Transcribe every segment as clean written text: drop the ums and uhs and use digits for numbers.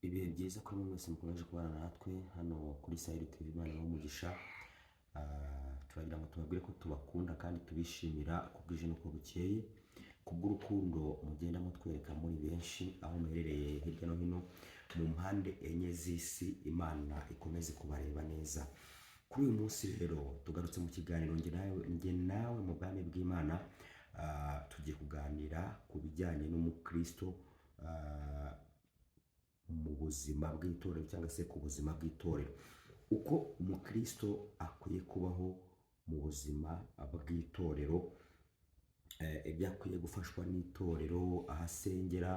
Ibihe byiza kuri mwe mwese mukomeje kubana natwe hano kuri Sahel TV Imana y'umugisha. Turagira ngo tubabwire ko tubakunda kandi tubishimira uko bwije n'uko bukeye, kubw'urukundo mugenda mutwereka muri benshi aho muherereye hirya no hino mu mpande enye z'isi. Imana ikomeze kubareba neza. Kuri uyu munsi rero tugarutse mu kiganiro njye nawe mu bwami bw'Imana. Tugiye kuganira ku bijyanye n'umukristo mu buzima bw'itorero cyangwa se ku buzima bw'itorero, uko umukristo akwiye kubaho mu buzima bw'itorero, ibyo akwiye gufashwa n'itorero, aho asengera,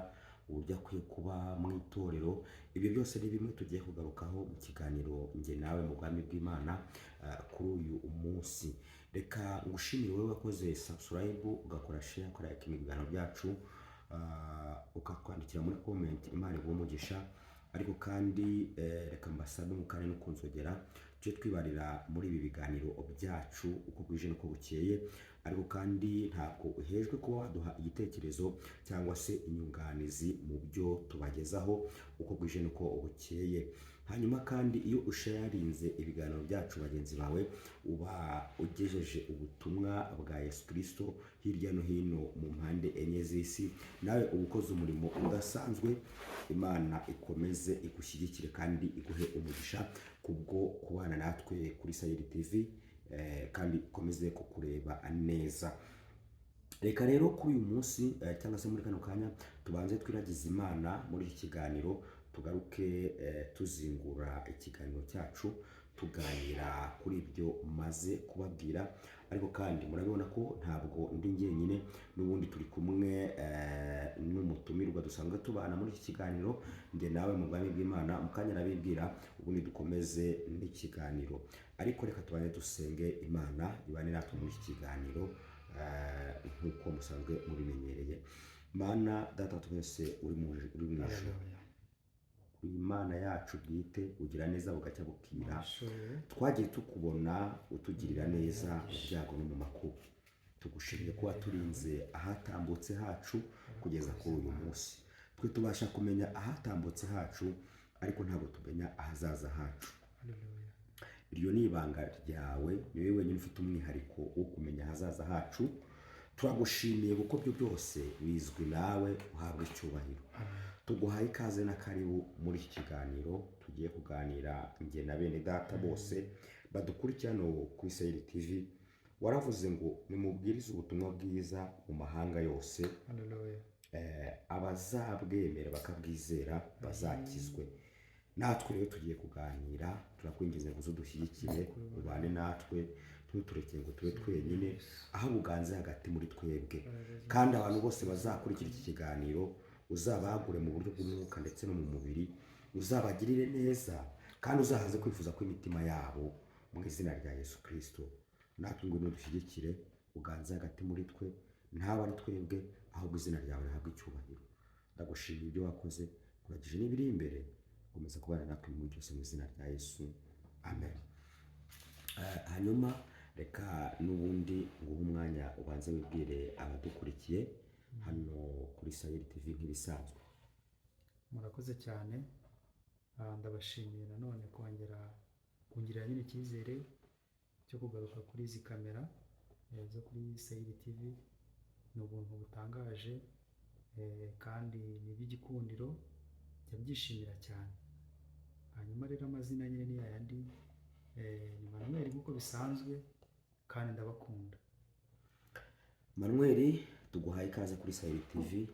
uburyo akwiye kuba mu itorero. Ibyo byose ni bimwe tugiye kugarukaho mu kiganiro njye nawe mu bwami bw'Imana kuri uyu munsi. Reka ngushimire wowe wakoze subscribe, ugakora share, ukora like ibiganiro byacu, ukatwandikira muri comment. Imana iguhe umugisha. Ariko kandi reka mbasabe mukane no kunzogera tujye twibarira muri ibi biganiro byacu uko bwije n'uko bukeye. Ariko kandi ntabwo uhejwe kuba waduha igitekerezo cyangwa se inyunganizi mu byo tubagezaho uko bwije n'uko bukeye. Hanyuma kandi iyo usharinze ibiganiro byacu bagenzi bawe, uba ugejeje ubutumwa bwa Yesu Kristo hirya no hino mu mpande enye z'isi. Nawe uba ukoze umurimo udasanzwe. Imana ikomeze igushyigikire kandi iguhe umugisha kubwo kubana natwe kuri Sahel TV, kandi ikomeze kukureba neza. Reka rero kuri uyu munsi cyangwa se muri kano kanya tubanze twiragize Imana muri iki kiganiro, tugaruke tuzingura ikiganiro cyacu tuganira kuri ibyo maze kubabwira. Ariko kandi murabibona ko ntabwo ndi njyenyine, n'ubundi turi kumwe n'umutumirwa dusanzwe tubana muri iki kiganiro njye nawe mu bwami bw'Imana. Mu kanya nabibwira, ubundi dukomeze n'ikiganiro. Ariko reka tubanze dusenge Imana ibane natwe muri iki kiganiro nk'uko musanzwe mubimenyereye. Mana Data twese uri mu ijuru, Imana yacu bwite, ugira neza bugacya bukira. Twagiye tukubona utugirira neza mu byago no mu makuba. Tugushimiye ko waturinze ahatambutse hacu kugeza kuri uyu munsi. Twe tubasha kumenya ahatambutse hacu, ariko ntabwo tumenya ahazaza hacu. Iryo ni ibanga ryawe, ni wowe wenyine ufite umwihariko wo kumenya ahazaza hacu. Turagushimiye kuko byo byose bizwi nawe, uhabwe icyubahiro. Tuguhaye ikaze na karibu muri iki kiganiro tugiye kuganira njye na bene data bose badukurikirana kuri Sahel TV. Waravuze ngo nimubwirize ubutumwa bwiza mu mahanga yose, abazabwemera bakabwizera bazakizwe. Natwe rero tugiye kuganira, turakwinginze ngo udushyigikire, ubane natwe, ntutureke ngo tube twenyine, aho buganze hagati muri twebwe. Kandi abantu bose bazakurikira iki kiganiro uzabagure mu buryo bw'umwuka ndetse no mu mubiri, uzabagirire neza kandi uzahaze kwifuza kw'imitima yabo mu izina rya Yesu Kristo. Natwe ngo dushyigikire, uganze hagati muri twe, ntabe ari twebwe, ahubwo izina ryawe rihabwe icyubahiro. Ndagushimiye ibyo wakoze, kuragije n'ibiri imbere, komeza kubana natwe muri byose mu izina rya Yesu, amen. Hanyuma reka n'ubundi nguhe umwanya ubanze wibwire abadukurikiye hano kuri Sahel TV nk'ibisanzwe. Murakoze cyane. Ndabashimiye nanone kongera nyine icyizere cyo kugaruka kuri izi kamera zo kuri Sahel TV. Ni ubuntu butangaje kandi ni iby'igikundiro, ndabyishimira cyane. Hanyuma rero amazina nyine ni yayandi, ni Manuel nk'uko bisanzwe, kandi ndabakunda. Manuel, tuguhaye ikaze kuri Sahel TV.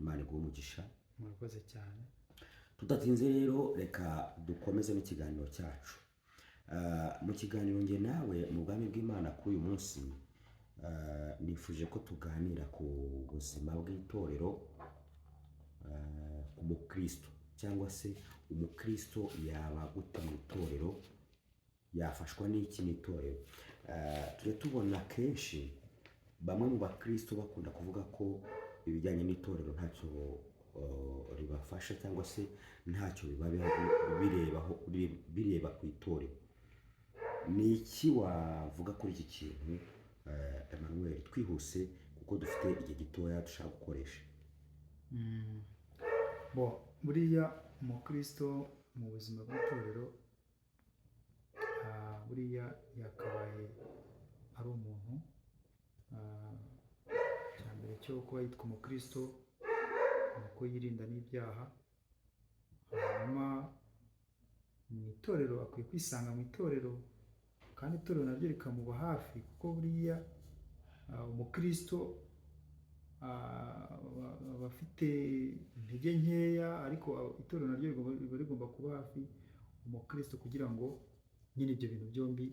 Imana iguhe umugisha. Murakoze cyane. Tudatinze rero reka dukomeze n'ikiganiro cyacu. Mu kiganiro njye nawe mu bwami bw'Imana kuri uyu munsi, nifuje ko tuganira ku buzima bw'itorero, ku mukristo cyangwa se umukristo yaba gute mu itorero, yafashwa n'iki mu itorero. Tujya tubona kenshi bamwe mu bakristo bakunda kuvuga ko ibijyanye n'itorero ntacyo ribafasha cyangwa se ntacyo bireba ku itorero. Ni iki wavuga kuri iki kintu Emmanuel, twihuse kuko dufite igihe gitoya dushaka gukoresha? buriya umukristo mu buzima bw'itorero buriya yakabaye ari umuntu cya mbere cyo kuba yitwa umukristo ni uko yirinda n'ibyaha, hanyuma mu itorero akwiye kwisanga mu itorero kandi itorero naryo rikamuba hafi, kuko buriya umukristo aba afite intege nkeya, ariko itorero naryo riba rigomba kuba hafi umukristo kugira ngo nyine ibyo bintu byombi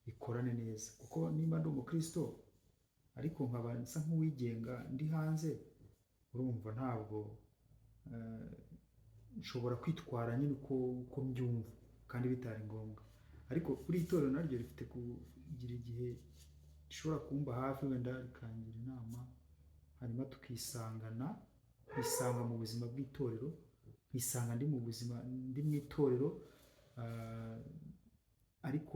bikorane neza. Kuko niba ndi umukristo ariko nkaba nsa nk'uwigenga ndi hanze, urumva ntabwo nshobora kwitwara nyine uko mbyumva kandi bitari ngombwa. Ariko kuri itorero naryo rifite kugira igihe rishobora kumba hafi, wenda rikangira inama, hanyuma twisanga mu buzima bw'itorero, nkisanga ndi mu itorero, ariko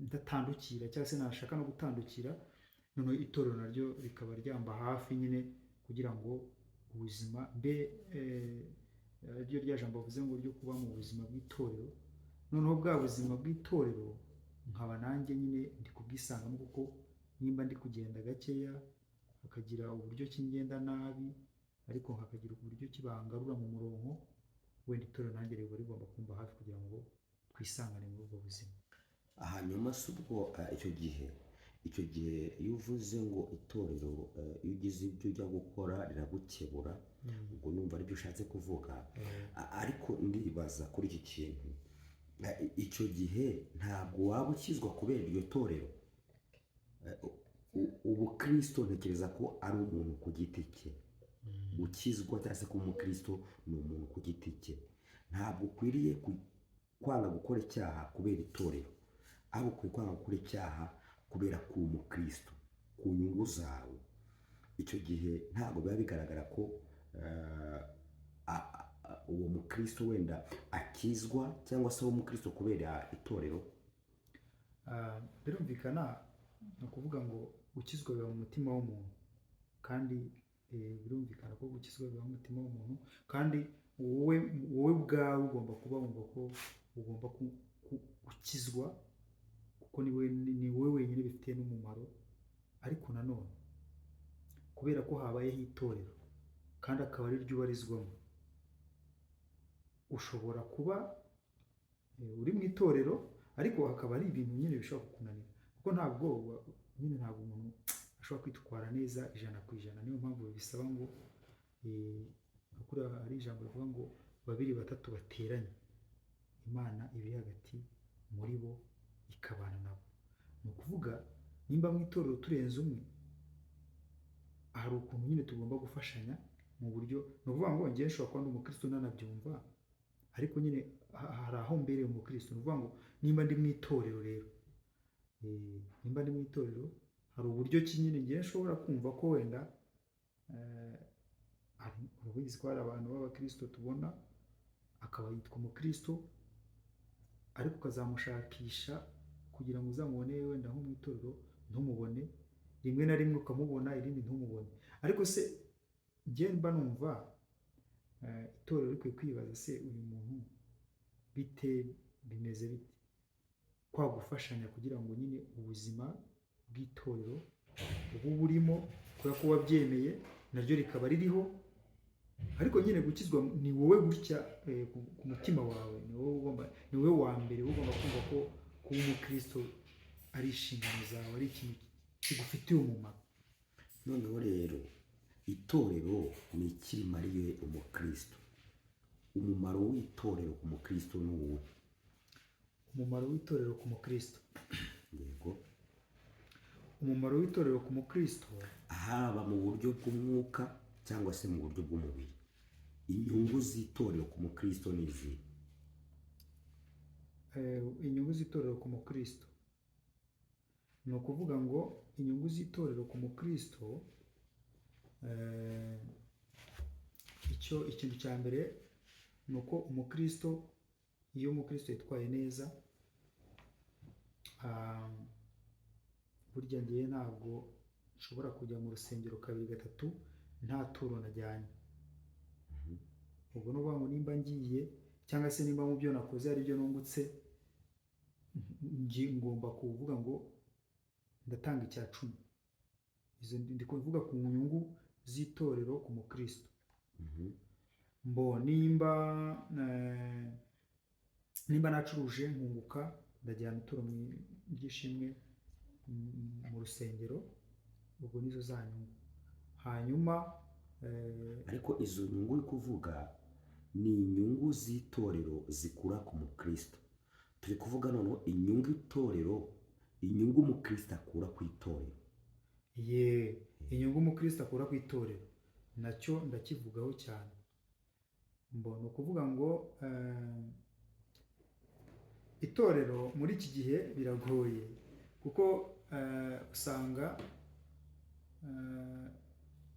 ndatandukira cyangwa se ntashaka no gutandukira, noneho itorero naryo rikaba ryamba hafi nyine kugira ngo ubuzima ryo rya jambo bavuze ngo ryo kuba mu buzima bw'itorero, noneho bwa buzima bw'itorero nkaba nanjye nyine ndi kubwisangamo, kuko nimba ndi kugenda gakeya hakagira uburyo ki ngenda nabi, ariko hakagira uburyo ki bangarura mu murongo, wenda itorero nanjye riba rigomba kumba hafi kugira ngo twisangane muri ubwo buzima. Hanyuma si ubwo icyo gihe iyo uvuze ngo itorero iyo ugize ibyo ujya gukora riragukebura, ubwo numva aribyo ushatse kuvuga. Ariko ndibaza kuri iki kintu, icyo gihe ntabwo waba ukizwa kubera iryo torero. Ubukristo ntekereza ko ari umuntu ku giti cye, gukizwa cyangwa se kuba umukristo ni umuntu ku giti cye. Ntabwo ukwiriye kwanga gukora icyaha kubera itorero, ahubwo ukwiye kwanga gukora icyaha kubera ko uri umukristo ku nyungu zawe. Icyo gihe ntabwo biba bigaragara ko uwo mukristo wenda akizwa cyangwa se uwo mukristo kubera itorero. Birumvikana, ni ukuvuga ngo gukizwa biba mu mutima w'umuntu, kandi birumvikana ko gukizwa biba mu mutima w'umuntu, kandi wowe ubwawe ugomba kuba wumva ko ugomba gukizwa, kuko ni wowe wenyine bifitiye n'umumaro. Ariko nanone kubera ko habayeho itorero kandi akaba ari ryo ubarizwamo, ushobora kuba uri mu itorero ariko hakaba ari ibintu nyine bishobora kukunanira, kuko ntabwo umuntu ashobora kwitwara neza 100%. Niyo mpamvu bisaba ngo hari ijambo rivuga ngo 2-3 bateranye, Imana iba iri hagati muri bo ikabana nabo. Ni ukuvuga nimba mu itorero turenze umwe, hari ukuntu nyine tugomba gufashanya mu buryo, ni ukuvuga ngo njyewe nshobora kuba ndi umukristo nanabyumva, ariko nyine hari aho mbereye umukristo. Ni ukuvuga ngo nimba ndi mu itorero rero, hari uburyo ki nyine njyewe nshobora kumva ko wenda urabizi ko hari abantu b'abakristo tubona akaba yitwa umukristo, ariko ukazamushakisha kugira ngo uzamubone wenda nko mu itorero ntumubone, rimwe na rimwe ukamubona irindi ntumubone. Ariko se njye mba numva itorero rikwiye kwibaza, se uyu muntu bimeze bite, kwa gufashanya kugira ngo nyine ubuzima bw'itorero ubu burimo, kubera ko wabyemeye naryo rikaba ririho. Ariko nyine gukizwa ni wowe gutya ku mutima wawe, ni wowe wa mbere ugomba kumva ko kuba umukristo ari inshingano zawe, ari ikintu kigufitiye umumaro. Noneho rero itorero ni iki rimariye umukristo? Umumaro w'itorero ku mukristo ni uwuhe? Umumaro w'itorero ku mukristo, yego, umumaro w'itorero ku mukristo, haba mu buryo bw'umwuka cyangwa se mu buryo bw'umubiri, inyungu z'itorero ku mukristo ni izihe? Inyungu z'itorero ku mukristo, ni ukuvuga ngo inyungu z'itorero ku mukristo, ikintu cya mbere ni uko umukristo, iyo umukristo yitwaye neza, burya ngewe ntabwo nshobora kujya mu rusengero 2-3 nta turo najyanye. Ubwo ni ukuvuga ngo nimba ngiye cyangwa se niba mu byo nakoze hari ibyo nungutse, ngomba kuvuga ngo ndatanga icya cumi. Izo ndi kuvuga ku nyungu z'itorero ku mukristo. Nimba nacuruje nkunguka, ndajyana ituro ry'ishimwe mu rusengero, ubwo nizo za nyungu. Hanyuma ariko izo nyungu uri kuvuga ni inyungu z'itorero zikura ku mukristo. Turi kuvuga noneho inyungu itorero, inyungu umukristo akura ku itorero. Inyungu umukristo akura ku itorero nacyo ndakivugaho cyane. Mbona ukuvuga ngo itorero muri iki gihe biragoye, kuko usanga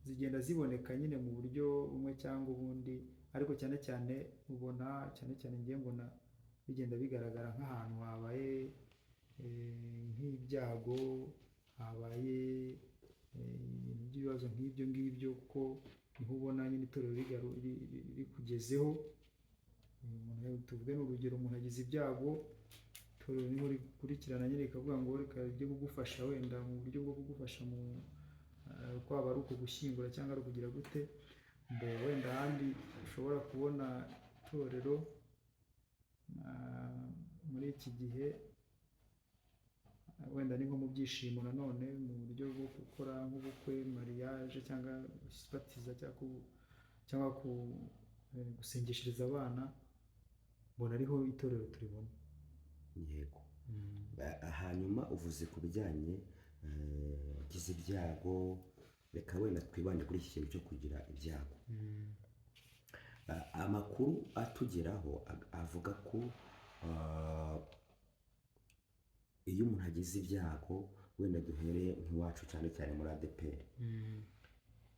zigenda ziboneka nyine mu buryo bumwe cyangwa ubundi, ariko cyane cyane ngiye mbona bigenda bigaragara nk'ahantu habaye nk'ibyago, habaye ibintu by'ibibazo nk'ibyo ngibyo, kuko niho ubona nyine itorero rikugezeho. Tuvuge n'urugero, umuntu agize ibyago, itorero niho rikurikirana nyine rikavuga ngo reka rijye kugufasha, wenda mu buryo bwo kugufasha mu kwaba ari ukugushyingura cyangwa ari ukugira gute. Wenda ahandi ushobora kubona itorero muri iki gihe, wenda ni nko mu byishimo nanone, mu buryo bwo gukora nk'ubukwe, mariage, cyangwa gusibatiza cyangwa gusengeshereza abana. Mbona ariho itorero turibona. Yego. Hanyuma uvuze ku bijyanye ugize ibyago, reka wenda twibande kuri iki kintu cyo kugira ibyago. Amakuru atugeraho avuga ko iyo umuntu agize ibyago, wenda duhereye nk'iwacu cyane cyane muri ADEPR,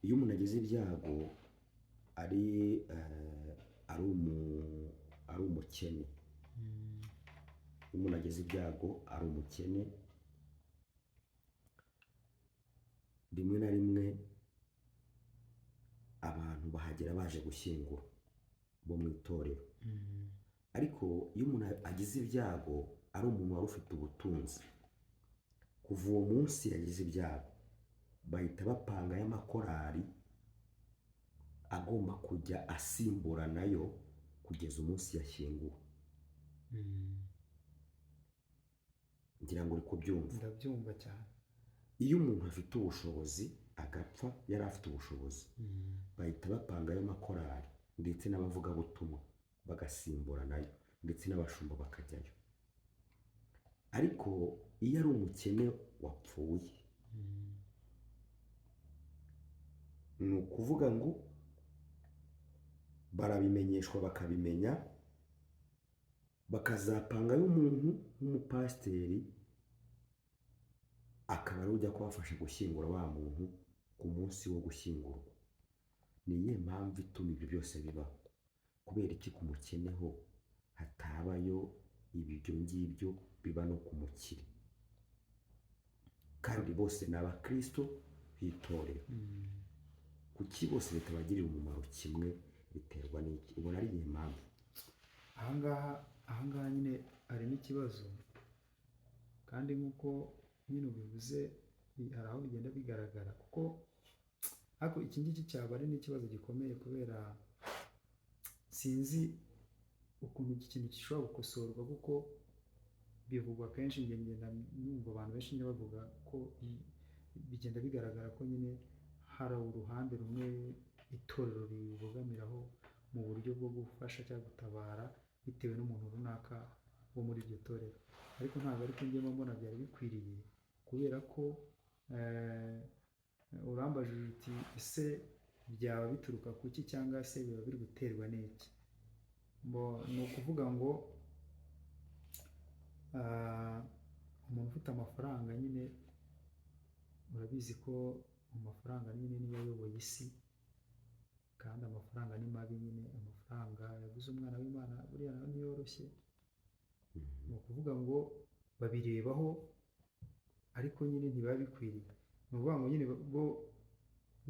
iyo umuntu agize ibyago ari umukene, iyo umuntu agize ibyago ari umukene, rimwe na rimwe abantu bahagera baje gushyingura bo mu itorero. Ariko iyo umuntu agize ibyago ari umuntu wari ufite ubutunzi, kuva uwo munsi yagize ibyago bahita bapanga y'amakorari agomba kujya asimbura nayo kugeza umunsi yashyinguwe. ngira ngo uri kubyumva. Ndabyumva cyane. Iyo umuntu afite ubushobozi agapfa yari afite ubushobozi, bahita bapanga ayo makorari ndetse n'abavugabutumwa bagasimbura nayo, ndetse n'abashumba bakajyayo. Ariko iyo ari umukene wapfuye, ni ukuvuga ngo barabimenyeshwa bakabimenya, bakazapangayo umuntu w'umupasiteri akaba ari ujya kubafasha gushyingura wa muntu ku munsi wo gushyingurwa. Ni iyihe mpamvu ituma ibyo byose bibaho? Kubera iki ku mukene ho hatabayo ibyo ngibyo biba no ku mukire? Kandi bose ni abakristo b'itorero. Kuki bose bitabagirira umumaro kimwe? Biterwa n'iki? Ubona ari iyihe mpamvu? Ahangaha nyine hari n'ikibazo, kandi nk'uko nyine ubivuze hari aho bigenda bigaragara, kuko ariko iki ngiki cyaba ari n'ikibazo gikomeye, kubera sinzi ukuntu iki kintu gishobora gukosorwa, kuko bivugwa kenshi, ngenda numva abantu benshi bavuga ko bigenda bigaragara ko nyine hari uruhande rumwe itorero ribogamiraho mu buryo bwo gufasha cyangwa gutabara bitewe n'umuntu runaka wo muri iryo torero. Ariko ntabwo ariko njye mbona byari bikwiriye, kubera ko urambajije uti ese byaba bituruka ku ki, cyangwa se biba biri guterwa n'iki? Ni ukuvuga ngo umuntu ufite amafaranga nyine, urabizi ko amafaranga nyine niyo ayoboye isi, kandi amafaranga ni mabi nyine. Amafaranga yaguze umwana w'Imana buriya nawe ntiyoroshye. Ni ukuvuga ngo babirebaho, ariko nyine ntibiba bikwiriye. Ni ukuvuga ngo nyine bo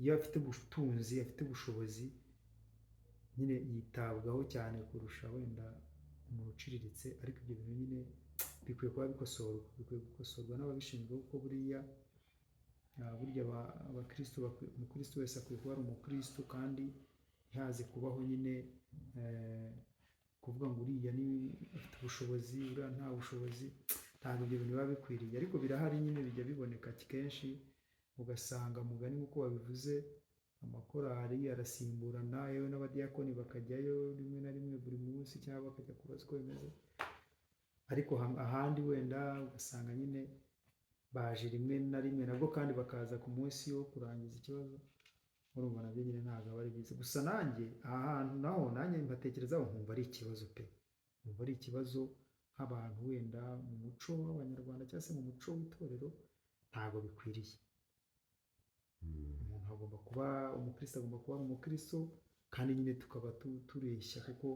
iyo afite ubutunzi, afite ubushobozi, nyine yitabwaho cyane kurusha wenda umuntu uciriritse, ariko ibyo bintu nyine bikwiye kuba bikosorwa, bikwiye gukosorwa n'ababishinzwe, kuko buriya burya abakristo umukristo wese akwiye kuba ari umukristo, kandi ntihaze kubaho nyine kuvuga ngo uriya ni afite ubushobozi, uriya nta bushobozi. Ntabwo ibyo bintu biba bikwiriye, ariko birahari nyine, bijya biboneka kenshi, ugasanga mugani nk'uko wabivuze, amakorali arasimburana, yewe n'abadiyakoni bakajyayo rimwe na rimwe buri munsi, cyangwa bakajya kubaza uko bimeze, ariko ahandi wenda ugasanga nyine baje rimwe na rimwe nabwo, kandi bakaza ku munsi wo kurangiza ikibazo. Urumva nabyo nyine ntabwo aba ari byiza. Gusa nanjye aha hantu naho nanjye mbatekerezaho nkumva ari ikibazo pe, nkumva ari ikibazo nk'abantu wenda mu muco w'Abanyarwanda cyangwa se mu muco w'itorero, ntabwo bikwiriye. Umuntu agomba kuba umukristo, agomba kuba ari umukristo, kandi nyine tukaba tureshya, kuko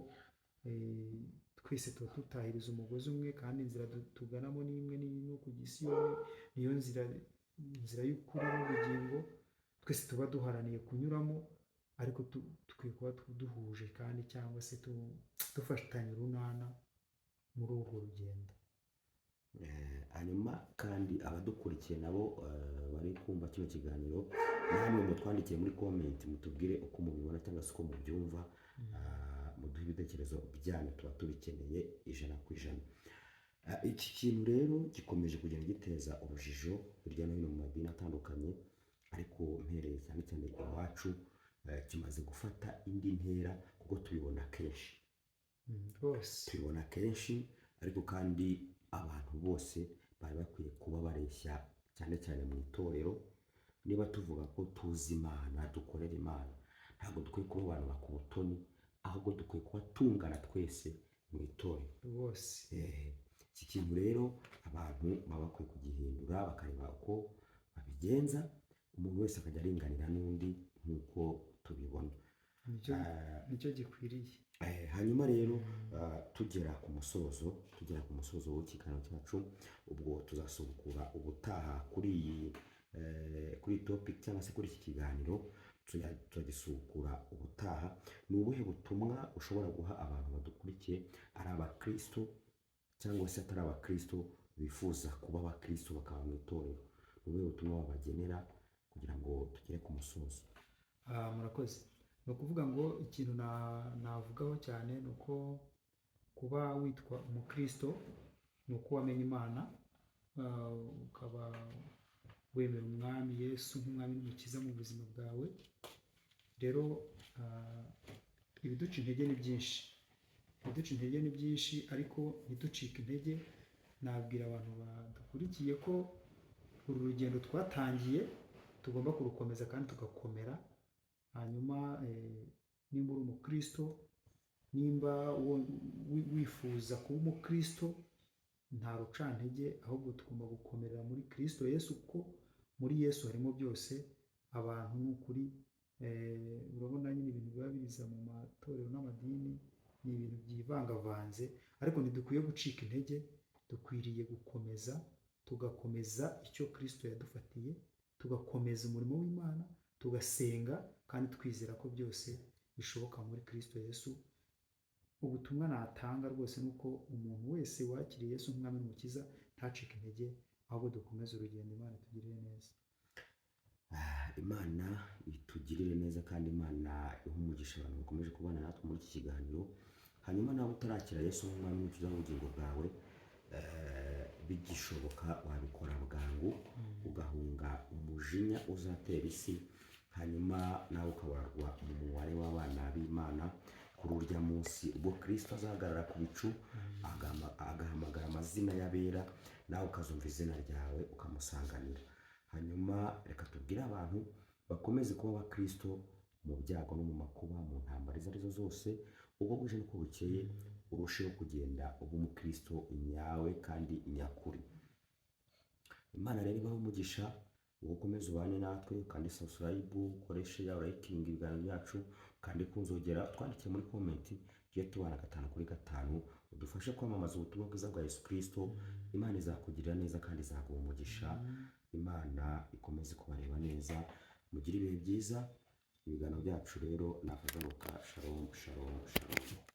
twese tuba tutahiriza umugozi umwe, kandi inzira tuganamo ni imwe, no ku Gisiyoni niyo nzira y'ukuri n'ubugingo, twese tuba duharaniye kunyuramo, ariko tukwiye kuba duhuje kandi cyangwa se dufatanya urunana muri urwo rugendo. Hanyuma kandi abadukurikiye nabo bari kumva kino kiganiro, namwe mutwandikiye muri comment mutubwire uko mubibona cyangwa se uko mubyumva, muduhe ibitekerezo byanyu, tuba tubikeneye 100%. Iki kintu rero gikomeje kugenda giteza urujijo hirya no hino mu madini atandukanye, ariko mpereye cyane cyane iwacu kimaze gufata indi ntera, kuko tubibona kenshi tubibona kenshi, ariko kandi abantu bose bari bakwiye kuba bareshya, cyane cyane mu itorero. Niba tuvuga ko tuzi Imana, dukorera Imana, ntabwo dukwiye kuba abantu bakubutoni, ahubwo dukwiye kuba tungana twese mu itorero bose. Iki kintu rero abantu baba bakwiye kugihindura, bakareba uko babigenza, umuntu wese akajya aringanira n'undi nk'uko tubibona. Nicyo gikwiriye. Hanyuma rero tugera ku musozo w'ikiganiro cyacu, ubwo tuzasubukura ubutaha kuri topic cyangwa se kuri iki kiganiro, turagisubukura ubutaha. Ni ubuhe butumwa ushobora guha abantu badukurikiye, ari abakristo cyangwa se atari abakristo bifuza kuba abakristo bakaba mu itorero? Ni ubuhe butumwa wabagenera kugira ngo tugere ku musozo? Murakoze. Ni ukuvuga ngo ikintu navugaho cyane ni uko kuba witwa umukristo ni uko wamenye Imana, ukaba wemera umwami Yesu nk'umwami n'umukiza mu buzima bwawe. Rero ibiduca intege ni byinshi, ariko ntiducike intege. Nabwira abantu badukurikiye ko uru rugendo twatangiye tugomba kurukomeza kandi tugakomera. Hanyuma nimba uri umukristo, nimba wifuza kuba umukristo, nta rucantege, ahubwo tugomba gukomerera muri Kristo Yesu, kuko muri Yesu harimo byose. Abantu ni ukuri, urabona nyine ibintu biba biza mu matorero n'amadini ni ibintu byivangavanze, ariko ntidukwiye gucika intege. Dukwiriye gukomeza, tugakomeza icyo Kristo yadufatiye, tugakomeza umurimo w'Imana, tugasenga, kandi twizera ko byose bishoboka muri Kristo Yesu. Ubutumwa natanga rwose ni uko umuntu wese wakiriye Yesu nk'umwami n'umukiza ntacike intege, ahubwo dukomeze urugendo. Imana itugirire neza. Imana itugirire neza, kandi Imana ihe umugisha abantu bakomeje kubana natwe muri iki kiganiro. Hanyuma nawe utarakira Yesu nk'umwami n'umukiza mu bugingo bwawe, bigishoboka wabikora bwangu, ugahunga umujinya uzatera isi, hanyuma nawe ukabarwa mu mubare w'abana b'Imana kuri urya munsi, ubwo Kristo azahagarara ku bicu agahamagara amazina y'abera, nawe ukazumva izina ryawe ukamusanganira. Hanyuma reka tubwire abantu bakomeze kuba abakristo mu byago no mu makuba, mu ntambara izo arizo zose, uko bwije n'uko bukeye, urusheho kugenda uba umukristo nyawe kandi nyakuri. Imana rero ibahe umugisha, ukomeze ubane natwe, kandi subscribe, ukoreshe ya liking ibiganiro byacu, kandi kunzogera, twandike muri comment, giye tubana 5x5, udufashe kwamamaza ubutumwa bwiza bwa Yesu Kristo. Imana izakugirira neza kandi izaguha umugisha. Imana ikomeze kubareba neza, mugire ibihe byiza. ibiganiro byacu rero ni akaganiro ka shalom shalom shalom.